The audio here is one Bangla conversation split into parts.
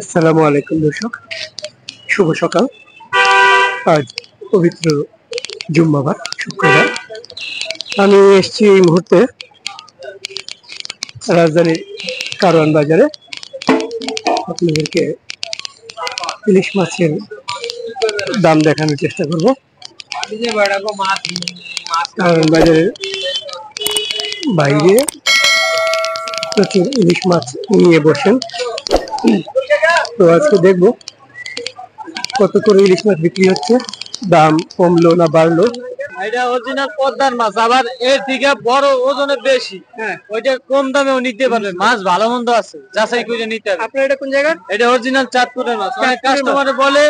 আসসালামু আলাইকুম দর্শক, শুভ সকাল। আজ পবিত্র জুম্মাবার শুক্রবার। আমি এসেছি এই মুহূর্তে রাজধানীর কারওয়ান বাজারে। আপনাদেরকে ইলিশ মাছের দাম দেখানোর চেষ্টা করব। কারওয়ান বাজারের বাইরে প্রচুর ইলিশ মাছ নিয়ে বসেন। তো আজকে দেখবো কত করে ইলিশ মাছ বিক্রি হচ্ছে, দাম কমলো না বাড়লো। এটা অরিজিনাল পদ্মার মাছ, আবার এর থেকে বড় ওজনে বেশি। ওইটা কম দামেও নিতে পারবে, মাছ ভালো মন্দ আছে, যাচাই করে নিতে হবে। আপনার এটা কোন জায়গার? এটা অরিজিনাল চাঁদপুরের মাছ। অনেক কাস্টমার বলে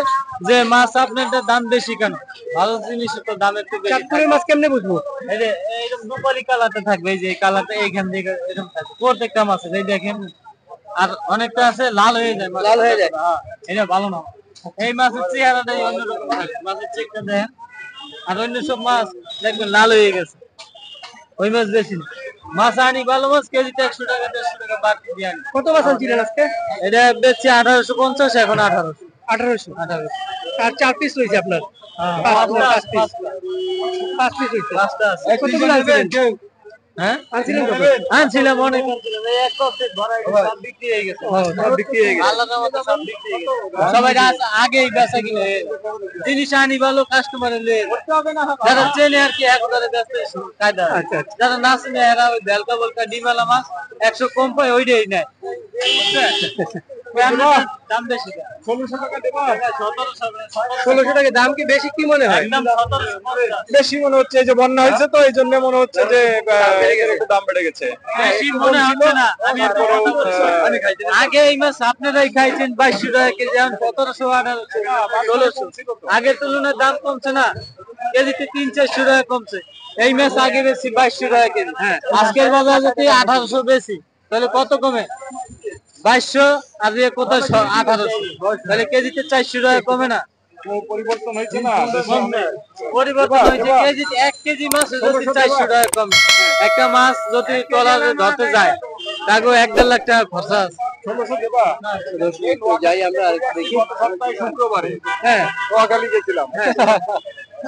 যে মাছ আপনার দাম বেশি কেন, ভালো জিনিসের তো দাম একটু বেশি। চাঁদপুরের মাছ কেমনে বুঝবো? এই যে এরকম রূপালী কালারটা থাকবে, এই যে কালারটা এইখান থেকে এরকম থাকবে প্রত্যেকটা মাছে। এই দেখেন, আর অনেকটা আছে লাল হয়ে যায়, লাল হয়ে যায়। এটা ভালো না। এই মাছের চেহারাটাই অন্যরকম থাকে, মাছের চেকটা দেখেন। আর অন্য সব মাছ দেখবেন লাল হয়ে গেছে, ওই মাছ বেশি না। মাছ আনি ভালো মাছ কেজিতে 100 টাকা 150 টাকা বাড়তি দিয়ে আনি। কত মাছ আনছিলেন আজকে? এটা বেচছি 1850, এখন 1800। 1800। আর 4 পিস রয়েছে আপনার? পাঁচ পিস রয়েছে। কতগুলো আনছিলেন? হ্যাঁ আনছিলেন কত? আনছিলাম অনেক, আনছিলাম। এই এক কষ্টের ভরাই সব বিক্রি হয়ে গেছে। সব বিক্রি হয়ে গেছে। আল্লাহর রহমতে সব বিক্রি হয়ে গেছে। সবাই আগেই বেচা কিনে জিনিস আনি ভালো, কাস্টমারের লয়ে যারা চেনে আর কি একবারে ব্যস্ত কায়দা। যারা না চেনে এরা ওই বেলকা বলকা ডিমালা মাছ 100 কম পায় ওইটাই নেয়। দাম বেশি 1600 টাকা দেবা? 1700 টাকা দাম কি বেশি কি মনে হয়? একদম 1700 বেশি মনে হচ্ছে, এই যে বন্যা হয়েছে তো এই জন্য মনে হচ্ছে যে একটু দাম বেড়ে গেছে। বেশি মনে হচ্ছে না। আমি একটা কথা বলছি, আগে এই মাছ আপনারাই খাইছেন 2200 টাকা কেজি, এখন 1700 1800 1600। আগের তুলনায় দাম কমছে না, কেজিতে 300-400 টাকা কমছে। এই মাছ আগে বেশি 2200 টাকা কেজি, আজকের বাজার যদি 1800 বেশি, তাহলে কত কমে? 2200 আর দিয়ে কোথায় 1800, তাহলে কেজিতে 400 টাকা কমে না? পরিবর্তন হয়েছে না, পরিবর্তন হয়েছে। কেজিতে 1 কেজি মাছ যদি 400 টাকা কমে, একটা মাছ যদি ট্রলারে ধরতে যায় তাকে 1-1.5 লাখ টাকা খরচা আছে। 1600 দেবা? যাই আমরা দেখি। সপ্তাহে শুক্রবারে হ্যাঁ, নোয়াখালী গেছিলাম।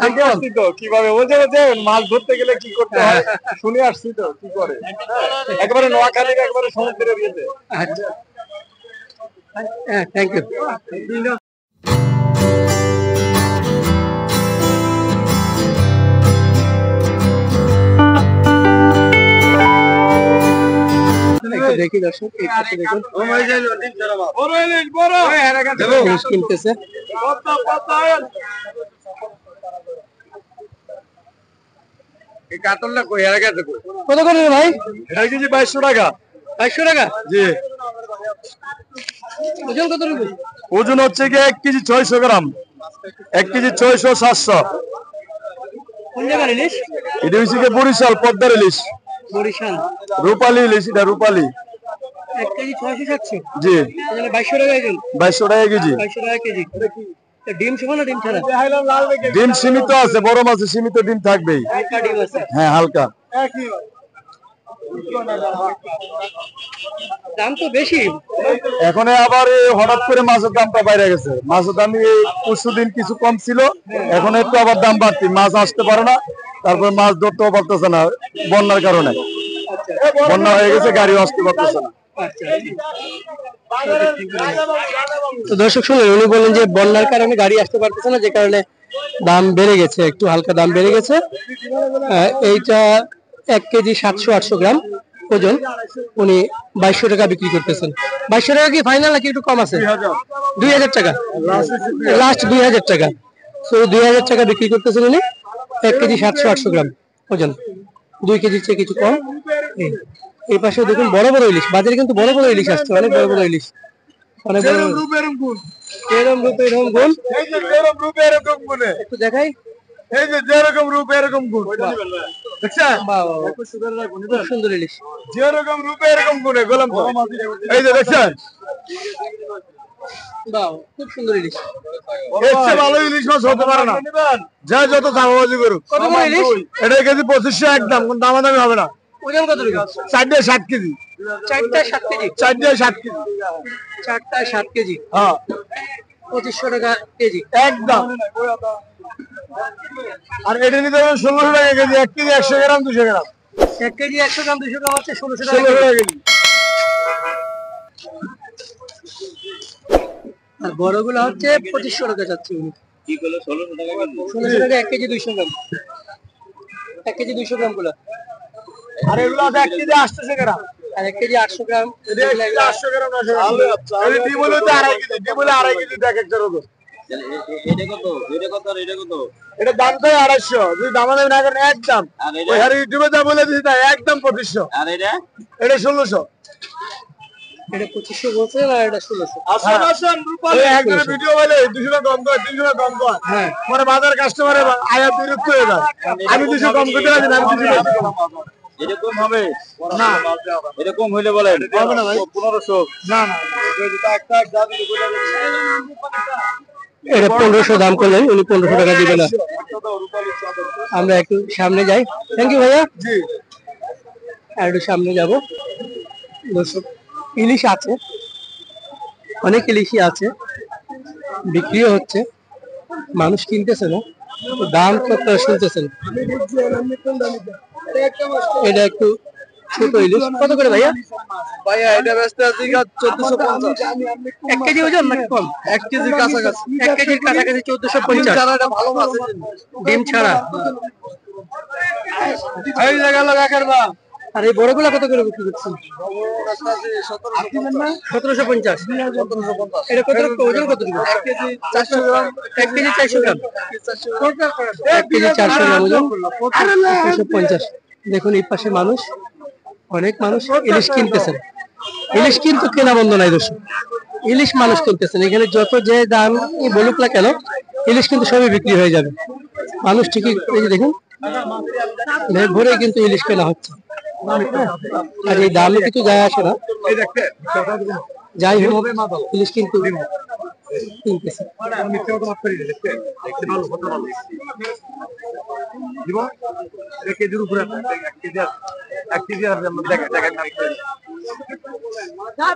দেখে আসছি তো কিভাবে ওই যে মাছ ধরতে গেলে কি করতে হয় শুনে আসছি তো কি করে। একবারে নোয়াখালী একবারে সমুদ্রের বিয়েতে। আচ্ছা, হ্যাঁ, থ্যাংক ইউ। দেখি দর্শক, এই পাশে দেখুন ইলিশ কিনতেছে। কাতলটা কই এর কাছে কই? কত করে রে ভাই? এটা কেজি 2200 টাকা। 2200 টাকা? জি। ওজন কত রকম? ওজন হচ্ছে কি 1 কেজি 600 গ্রাম। 1 কেজি 600 700। কোন জায়গার ইলিশ? এটা হচ্ছে কি বরিশাল পদ্মার ইলিশ। বরিশাল রূপালী ইলিশ, এটা রূপালী। 1 কেজি 600-700? জি। তাহলে 2200 টাকা কেজি। 2200 টাকা কেজি। 2200 টাকা কেজি। ডিম সহ না ডিম ছাড়া? ডিম সীমিত আছে, বড় মাছে সীমিত ডিম থাকবেই। হালকা ডিম আছে। হ্যাঁ, হালকা। দাম তো বেশি এখন আবার হঠাৎ করে মাছের দামটা বাইরে গেছে। মাছের দাম এই পরশু দিন কিছু কম ছিল, এখন একটু আবার দাম বাড়তি। মাছ আসতে পারে না, তারপর মাছ ধরতেও পারতেছে না বন্যার কারণে। বন্যা হয়ে গেছে, গাড়িও আসতে পারতেছে না। তো দর্শক শুনুন, উনি বলেন যে বন্যার কারণে গাড়ি আসতে পারতেছে না, যে কারণে দাম বেড়ে গেছে, একটু হালকা দাম বেড়ে গেছে। এইটা 1 কেজি 700-800 গ্রাম ওজন, উনি 2200 টাকা বিক্রি করতেছেন। 2200 টাকা কি ফাইনাল নাকি একটু কম আছে? 2000 টাকা লাস্ট, 2000 টাকা। তো 2000 টাকা বিক্রি করতেছেন উনি। 1 কেজি 700-800 গ্রাম ওজন, 2 কেজির চেয়ে কিছু কম। এই পাশে দেখুন বড় বড় ইলিশ, বাজারে কিন্তু বড় বড় ইলিশ আসছে, অনেক বড় বড় ইলিশ, অনেক বড়। এরকম রূপ এরকম গুণ, একটু দেখাই। এই যে যেরকম রূপ এরকম গুণ, দেখছেন? খুব সুন্দর ইলিশ, যেরকম রূপে এরকম গুণে গোলাম। এই যে দেখছেন, খুব সুন্দর ইলিশ। এর চেয়ে ভালো ইলিশ মাছ হতে পারে না, যা যত দামাবাজি করুক। কত করে ইলিশ? এটা কেজি 2500 একদম, কোন দামাদামি হবে না। ওজন কত রকম? 4.7 কেজি। 4টায় 7 কেজি। 4.7 কেজি। 4টায় 7 কেজি। হ্যাঁ 2500 টাকা কেজি একদম। আর এটা নিতে হবে 1600 টাকা কেজি। 1 কেজি 100 গ্রাম 200 গ্রাম। 1 কেজি 100 গ্রাম 200 গ্রাম হচ্ছে 1600 টাকা 1600 টাকা কেজি। আর বড়গুলো হচ্ছে 2500 টাকা যাচ্ছে উনি। কি করলো 1600 টাকা কেজি? 1600 টাকা 1 কেজি 200 গ্রাম। 1 কেজি 200 গ্রাম গুলো। আর এগুলো আছে 1 কেজি 800 গ্রাম। আর 1 কেজি 800 গ্রাম। এটা 1 কেজি 800 গ্রাম 900 গ্রাম। এই ডিম হলো তো 2.5 কেজি। ডিম হলো 2.5 কেজি দেখ একটা রকম। এটা কত? এটা কত আর এটা কত? এটা দাম তো 250। যদি দাম না করেন একদম। আর এটা? ওই হারে ইউটিউবে যা বলে দিছি তাই একদম 2500। আর এটা? এটা 1600। এটা 2500 বলছে না এটা 1600? আসুন আসুন রূপালী একজনের ভিডিও বলে 200 টাকা কম কর 300 টাকা কম কর। হ্যাঁ। পরে বাজার কাস্টমারে আয়াত বিরক্ত হয়ে যায়। আমি 200 কম করতে পারি না, আমি 200 বেশি কম। এরকম হবে না এরকম হইলে বলেন হবে না ভাই। 1500 না না এটা 1500 দাম করলেন, উনি 1500 টাকা দিবে না। আমরা একটু সামনে যাই। থ্যাংক ইউ ভাইয়া। জি আর একটু সামনে যাব। দর্শক ইলিশ আছে, অনেক ইলিশই আছে, বিক্রিও হচ্ছে, মানুষ কিনতেছে না, দাম তো আপনারা শুনতেছেন। এটা একটু ছোট ইলিশ, কত করে ভাইয়া? ভাইয়া এটা বেচতে আছি 1450। 1 কেজি ওজন নাকি কম? 1 কেজি কাছাকাছি। 1 কেজির কাছাকাছি 1450। এটা ভালো মাছ। ডিম ছাড়া। এই জায়গা লাগা করবা। আর এই বড়গুলা কত করে বিক্রি করছেন? 1750। এটা কত ওজন কত দিবে? 1 কেজি 400 গ্রাম। 1 কেজি 400 গ্রাম। 1 কেজি 400 গ্রাম ওজন 1750। দেখুন এই পাশে মানুষ, অনেক মানুষ ইলিশ কিনতেছেন। ইলিশ কিন্তু কেনা বন্ধ নাই দর্শক, ইলিশ মানুষ কিনতেছেন। এখানে যত যে দাম বলুক না কেন, ইলিশ কিন্তু সবই বিক্রি হয়ে যাবে। মানুষ ঠিকই, এই যে দেখুন ভরে কিন্তু ইলিশ কেনা হচ্ছে। আর এই দামে কিছু যায় আসে না, যাই হোক ইলিশ কিন্তু কিনতেছে।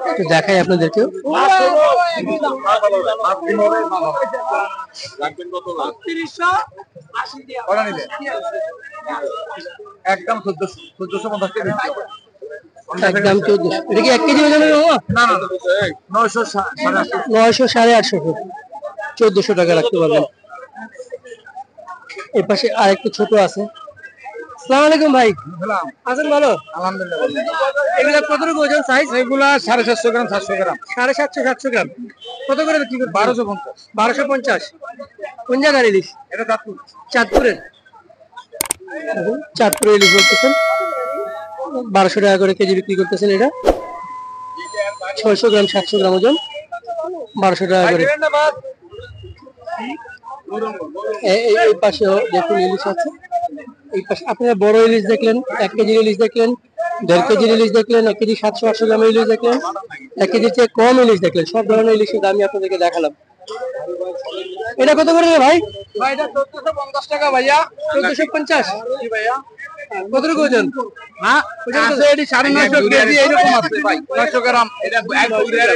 একটু দেখাই আপনাদেরকে। একদম 1450 টাকা। একদম 1400। এটা কি 1 কেজি ওজনের মামা? না না 900 900 850 1400 টাকা রাখতে পারবেন। এই পাশে আরেকটু ছোট আছে। আসসালামু আলাইকুম ভাই, আছেন ভালো? আলহামদুলিল্লাহ। এগুলা কত রকম ওজন সাইজ? এগুলা 750 গ্রাম 700 গ্রাম। 750 700 গ্রাম। কত করে বিক্রি করছেন? 1250। 1250। কোন জায়গার ইলিশ? এটা দাঁতপুর। চাঁদপুরের। চাঁদপুরের ইলিশ বলতেছেন, 1200 টাকা করে কেজি বিক্রি করতেছেন। এটা 600 গ্রাম 700 গ্রাম ওজন, 1200 টাকা করে। এই পাশেও দেখুন ইলিশ আছে। এই পাশে আপনারা বড় ইলিশ দেখলেন, 1 কেজির ইলিশ দেখলেন, 1.5 কেজির ইলিশ দেখলেন, 1 কেজি 700 800 গ্রামের ইলিশ দেখলেন, 1 কেজির চেয়ে কম ইলিশ দেখলেন। সব ধরনের ইলিশের দামই আপনাদেরকে দেখালাম। এটা কত করে ভাই? এটা 1450 টাকা ভাইয়া। 1450। জি ভাইয়া। কত রকম ওজন? হ্যাঁ আছে এটি 950 কেজি এরকম আছে ভাই। 900 গ্রাম। এটা এক দুরিয়ারে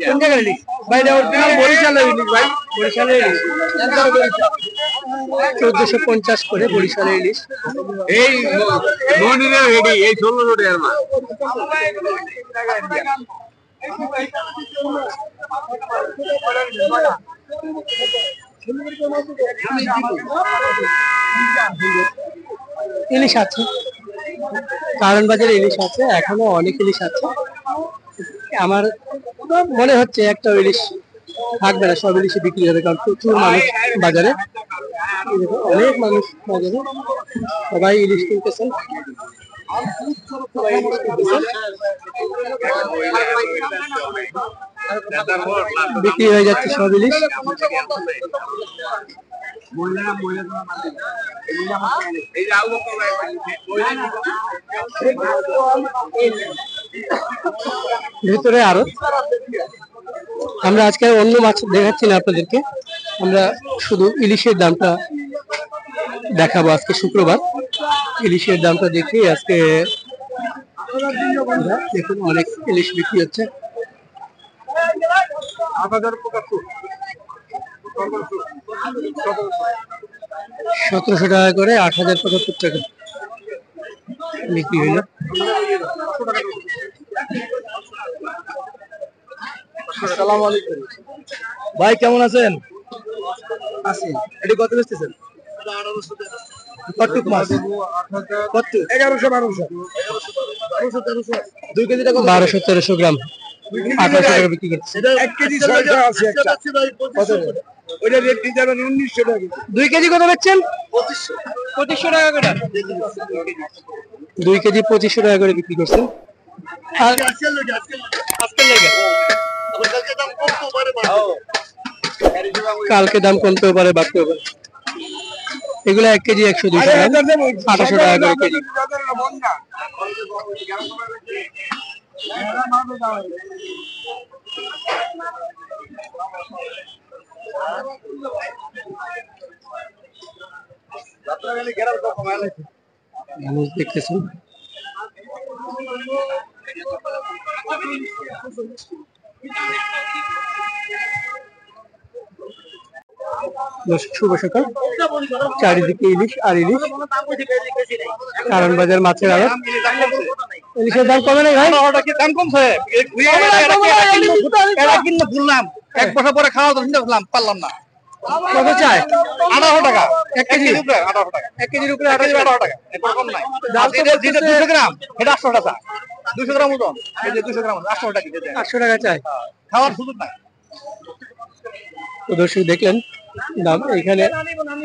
কোন জায়গার ইলিশ? ভাই এটা অরিজিনাল বরিশালের ইলিশ ভাই। বরিশালের ইলিশ। 1450 করে বরিশালের ইলিশ। এই মনিরের রেডি এই 1600 টাকার মাল। ইলিশ আছে, কারণ বাজারে ইলিশ আছে, এখনো অনেক ইলিশ আছে। আমার মনে হচ্ছে একটা ইলিশ থাকবে না, সব ইলিশ বিক্রি হবে, কারণ প্রচুর মানুষ বাজারে, অনেক মানুষ বাজারে, সবাই ইলিশ কিনতেছেন। বিক্রি হয়ে যাচ্ছে সব ইলিশ। ভেতরে আরো আমরা আজকে অন্য মাছ দেখাচ্ছি না আপনাদেরকে, আমরা শুধু ইলিশের দামটা দেখাবো। আজকে শুক্রবার, ইলিশের দামটা দেখি আজকে দেখুন অনেক ইলিশ বিক্রি হচ্ছে। 1700 টাকা করে, 8075 টাকা বিক্রি হইল। আসসালামু আলাইকুম ভাই, কেমন আছেন? আছি। এটা কত বেচতেছেন? কতটুক মাছ? কত? 1100 2 কেজিটা কত? 1200-1300 গ্রাম, 1800 টাকা বিক্রি করছে। 1 কেজি 600 আছে একটা। কত? ওইটা রেট দিয়ে যাবেন 1900 টাকা। 2 কেজি কত বেচছেন? 2500 টাকা করে। 2 কেজি 2500 টাকা করে বিক্রি করছেন। আর আজকের লাগে আবার কালকে দাম কমতে পারে কালকে দাম কমতেও পারে, বাড়তেও পারে। এগুলো 1 কেজি 100-200 গ্রাম, 1800 টাকা করে কেজি। মানুষ দেখতেছেন। শুভ সকাল। চারিদিকে ইলিশ আর ইলিশ, কারণ বাজার মাছের আড়ত। ইলিশের দাম কমে নাই ভাই? দাম কমছে। বললাম 1 বছর পরে খাওয়া দাম পারলাম না। কত চাই? 1800 টাকা 1 কেজি? 1800 টাকা 1 কেজির উপরে 1800 টাকা। এরপর কম নাই। দাম তো যেটা 200 গ্রাম এটা 800 টাকা। 200 গ্রাম ওজন, এই যে 200 গ্রাম 800 টাকা দিতে। 800 টাকা চাই। খাওয়ার সুযোগ নাই। তো দর্শক দেখলেন দাম। এখানে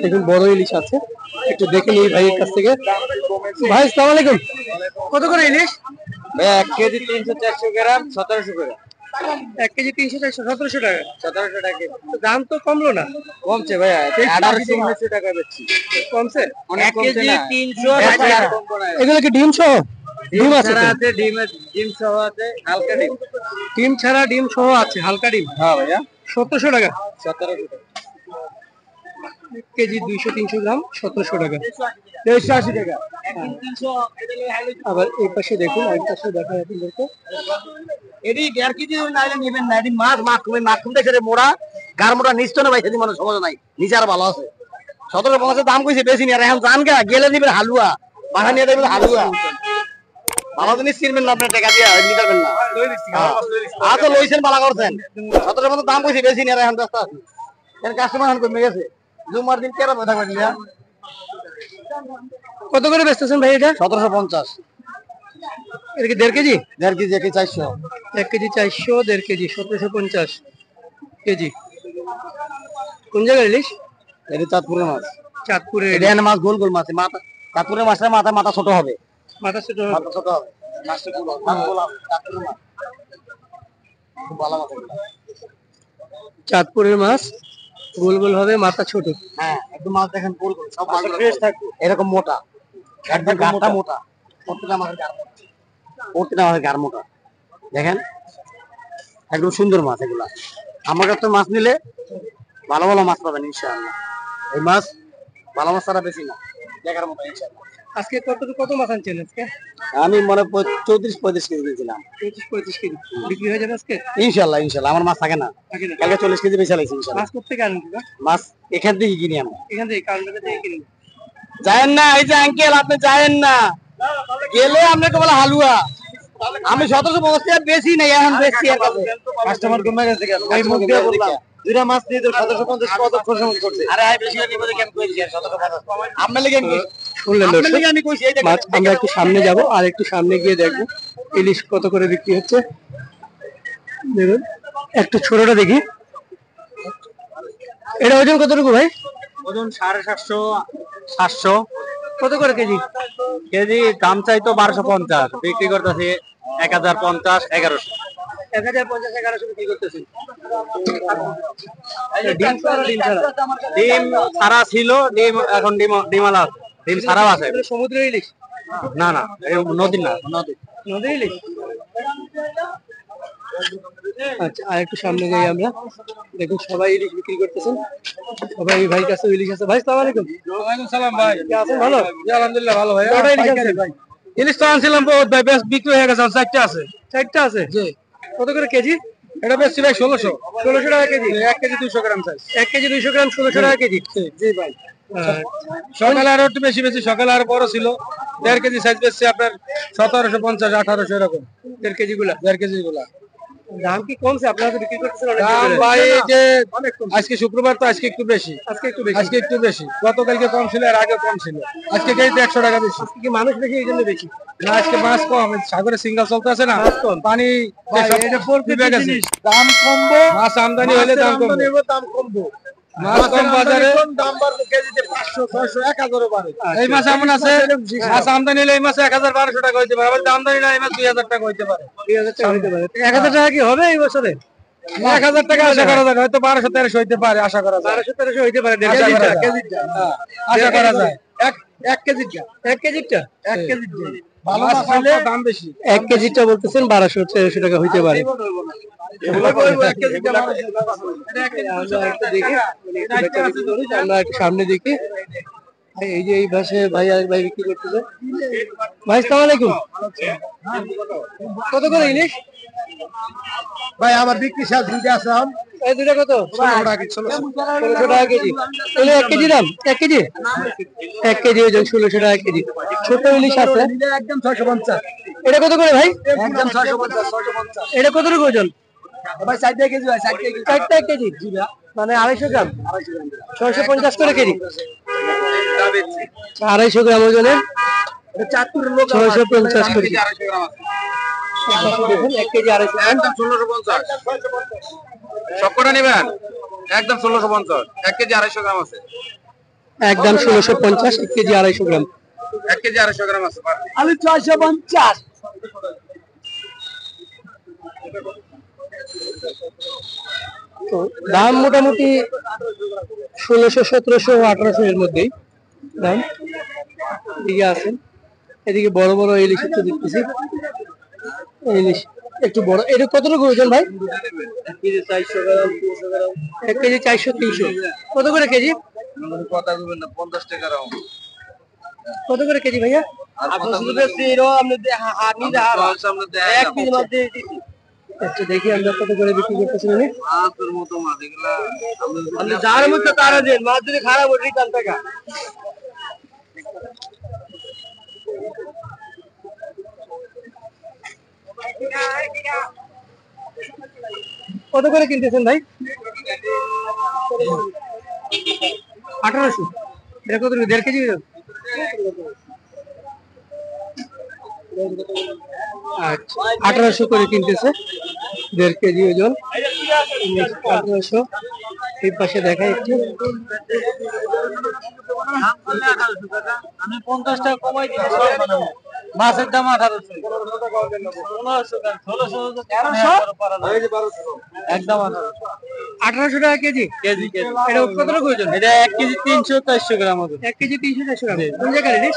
দেখুন বড় ইলিশ আছে, একটু দেখে নিই ভাইয়ের কাছ থেকে। ভাই আসসালামু আলাইকুম, কত করে ইলিশ? 1 কেজি 300-400 গ্রাম 1700 করে। 1 কেজি 300-400, 1700 টাকা। 1700 টাকা তো দাম তো কমলো না? কমছে ভাইয়া, 1800-1900 টাকা বেচছি। কমছে? অনেক কমছে না। 300 এগুলো কি ডিম সহ? ডিম আছে তো? আছে, ডিম সহ আছে, হালকা ডিম। ডিম ছাড়া ডিম সহ আছে, হালকা ডিম। হ্যাঁ ভাইয়া, 1700 টাকা 1700 টাকা। 1 কেজি 200-300 গ্রাম 1700 টাকা। 180 টাকা। আবার এই পাশে দেখুন, এই পাশে দেখা যাচ্ছে দেখো। এডি 1.5 কেজি নাইলে নেবেন না। এডি মাছ মাখুম দেখে রে মোড়া গার মোড়া নিচ তো না ভাই, সেদিন মানে সমস্যা নাই। নিচে আর ভালো আছে। 1750 দাম কইছে বেশি নি। আর এখন জান গা গেলে দিবেন হালুয়া, বাসা নিয়ে দেবেন হালুয়া। ভালো জিনিস কিনবেন না, আপনি টাকা দিয়ে নিতে না। আজ লইছেন বালা করছেন। 1750 দাম কইছে বেশি নি। আর এখন ব্যস্ত আছি। এর কাস্টমার এখন কমে গেছে। জুমার দিন কেরা কথা কইলি না। কত করে বেচতেছেন ভাই এটা? 1750। এটা কি 1.5 KG? 1.5 KG 400। 1 KG 400, 1.5 KG 1750 KG. কোন জায়গার ইলিশ? এটা চাঁদপুরের মাছ। চাঁদপুরে? এটা মাছ গোল গোল মাছ। মাথা চাঁদপুরের মাছের মাথা ছোট হবে। মাথা ছোট মাথা ছোট হবে। মাছটা গোল হবে। মাছ গোল হবে। চাঁদপুরের মাছ খুব ভালো মাছ এগুলো। চাঁদপুরের মাছ গোল গোল হবে, মাথা ছোট। হ্যাঁ, একদম মাছ দেখেন গোল গোল, সব মাছ ফ্রেশ থাকবে। এরকম মোটা, একদম গাটা মোটা। প্রত্যেকটা মাছের গার মোটা। প্রত্যেকটা মাছের গার মোটা। দেখেন একদম সুন্দর মাছ এগুলা। আমার কাছে মাছ নিলে ভালো ভালো মাছ পাবেন ইনশাআল্লাহ। এই মাছ ভালো মাছ ছাড়া বেশি না, দেখার মতো ইনশাআল্লাহ। আজকে কত মাছ আনছেন আজকে? আমি মনে 34-35 কেজি দিয়েছিলাম। 35 কেজি বিক্রি হয়ে যাবে আজকে ইনশাআল্লাহ। আমার মাছ থাকে না। কালকে 40 কেজি বেচা লাগছে ইনশাআল্লাহ। মাছ করতে আনেন? মাছ এখান থেকে কিনি আমরা। এখান থেকে কারণ থেকে কিনি। যায়েন না, এই যে আঙ্কেল আপনি যায়েন না, গেলে আপনাকে বলে হালুয়া। আমি 1750 টাকা বেশি নাই, এখন বেশি আর কাছে কাস্টমার কমে গেছে। কেন ওই মুখ দিয়ে বললাম দুইটা মাছ দিয়ে 1750 কত খরচ করছে। আরে আই বেশি নিব কেন কইছি 1750 আপনি লাগি আমি শুনলেন আপনি লাগি আমি কইছি। এই মাছ আমরা একটু সামনে যাব, আর একটু সামনে গিয়ে দেখবো ইলিশ কত করে বিক্রি হচ্ছে। দেখুন একটু ছোটটা দেখি। এটা ওজন কতটুকু ভাই? ওজন 750, 700। কত করে কেজি? কেজি দাম চাইতো 1250, বিক্রি করতেছি 1050, 1100। 1050-1100 বিক্রি করতেছেন। ডিম ছাড়া ছিল, ডিম এখন ডিমালা আছে। ডিম ছাড়াও আছে। সমুদ্রের ইলিশ? না না, নদীর না, নদীর ইলিশ। আচ্ছা, আর একটু সামনে যাই আমরা। দেখুন সবাই ইলিশ বিক্রি করতেছেন। সবাই ভাই কাছে ইলিশ আছে। ভাই আসসালামু আলাইকুম। ওয়ালাইকুম সালাম ভাই, কি আছেন? ভালো? আলহামদুলিল্লাহ ভালো ভাই। কয়টা ইলিশ আছে ভাই? ইলিশ তো আনছিলাম বহুত ভাই, বেশ বিক্রি হয়ে গেছে, 4টা আছে। 4টা আছে জি। কত করে কেজি? এটা বেশি ভাই 1600 টাকা কেজি। 1 কেজি 200 গ্রাম সাইজ। 1 কেজি 200 গ্রাম 1600 টাকা কেজি। জি ভাই। সকালে আরো একটু বেশি সকালে আরো বড় ছিল, 1.5 কেজি সাইজ বেশি আপনার 1750 1800 এরকম। 1.5 কেজি গুলা, 1.5 কেজি গুলা। দাম কি কমছে? আপনারা তো বিক্রি করতেছেন অনেক দাম ভাই, এই যে আজকে শুক্রবার তো আজকে একটু বেশি, আজকে একটু বেশি। গতকালকে কম ছিল, আর আগে কম ছিল। আজকে কেজিতে 100 টাকা বেশি। কি মানুষ বেশি এই জন্য বেশি? না, আজকে মাছ কম, সাগরে সিঙ্গেল চলতে আছে না, পানি দাম কমবো, মাছ আমদানি হলে দাম কমবে। দাম কমবো। মাছ কম বাজারে দাম বাড়বে, কেজিতে 500 600 1000 বাড়ে। এই মাছ এমন আছে, মাছ আমদানি হলে এই মাছ 1000 1200 টাকা হইতে পারে, আবার আমদানি না এই মাছ 2000 টাকা হইতে পারে। 2000 টাকা হইতে পারে। 1000 টাকা কি হবে এই বছরে? 1000 টাকা আশা করা যায়, হয়তো 1200 1300 হইতে পারে, আশা করা যায়। 1200 1300 হইতে পারে, আশা করা যায়। 1 কেজিটা 1 কেজিটা 1 কেজিটা ভালো মাছ হলে দাম বেশি। 1 কেজিটা বলতেছেন 1200 1300 টাকা হইতে পারে। আমরা একটু সামনে দেখি। এই যে এই পাশে ভাই আরেক ভাই বিক্রি করতেছে। ভাই আসসালামু আলাইকুম। কত করে ইলিশ? ভাই আমার বিক্রি শেষ, দুইটা আছে। এই দুটো কত? 16 টাকা কেজি। 1600 টাকা কেজি। তাহলে 1 কেজি দাম? 1 কেজি? 1 কেজি ওজন 1600 টাকা কেজি। ছোট ইলিশ আছে একদম 650। এটা কত করে ভাই? একদম 650 650। এটা কত করে ওজন? ভাই 4 কেজি ভাই, 4 কেজি। 4টা কেজি মানে 250 গ্রাম, 650 করে কেজি। 250 গ্রাম ওজনের 650 করে। 250 গ্রাম আছে। 1 কেজি 250 একদম 1650। সবকটা নেবেন? একদম 1650। 1 কেজি 250 গ্রাম আছে। একদম 1650, 1 কেজি 250 গ্রাম। 1 কেজি 250 গ্রাম আছে। আলু 650। তো দাম মোটামুটি 1600 1700 1800 এর মধ্যেই দাম। এদিকে আছেন, এদিকে বড় বড় ইলিশ একটু দেখতেছি। ইলিশ একটু বড়, এটা কতটুকু ওজন ভাই? 1 কেজি 400 গ্রাম 300 গ্রাম। 1 কেজি 400 300 কত করে কেজি? কথা বলবেন না, 50 টাকা রাও। কত করে কেজি ভাইয়া? আচ্ছা দেখি আমরা কত করে বিক্রি করতেছি। যার মধ্যে তারা দেন, মাছ যদি খারাপ ওঠে রিটার্ন টাকা। কত করে কিনতেছেন ভাই? 1800। এটা কত? 1.5 কেজি। আচ্ছা 1800 করে কিনতেছে, 1.5 কেজি ওজন, 1800। এই পাশে দেখাই একটু। আমি 50 টাকা কমাই দিতে পারবো। মাছের দাম 1800। 1600 একদম 1800 টাকা কেজি। কেজি। এটা কত ওজন? এটা 1 কেজি 300 400 গ্রাম হবে। 1 কেজি 300 400 গ্রাম। কোন জায়গার ইলিশ?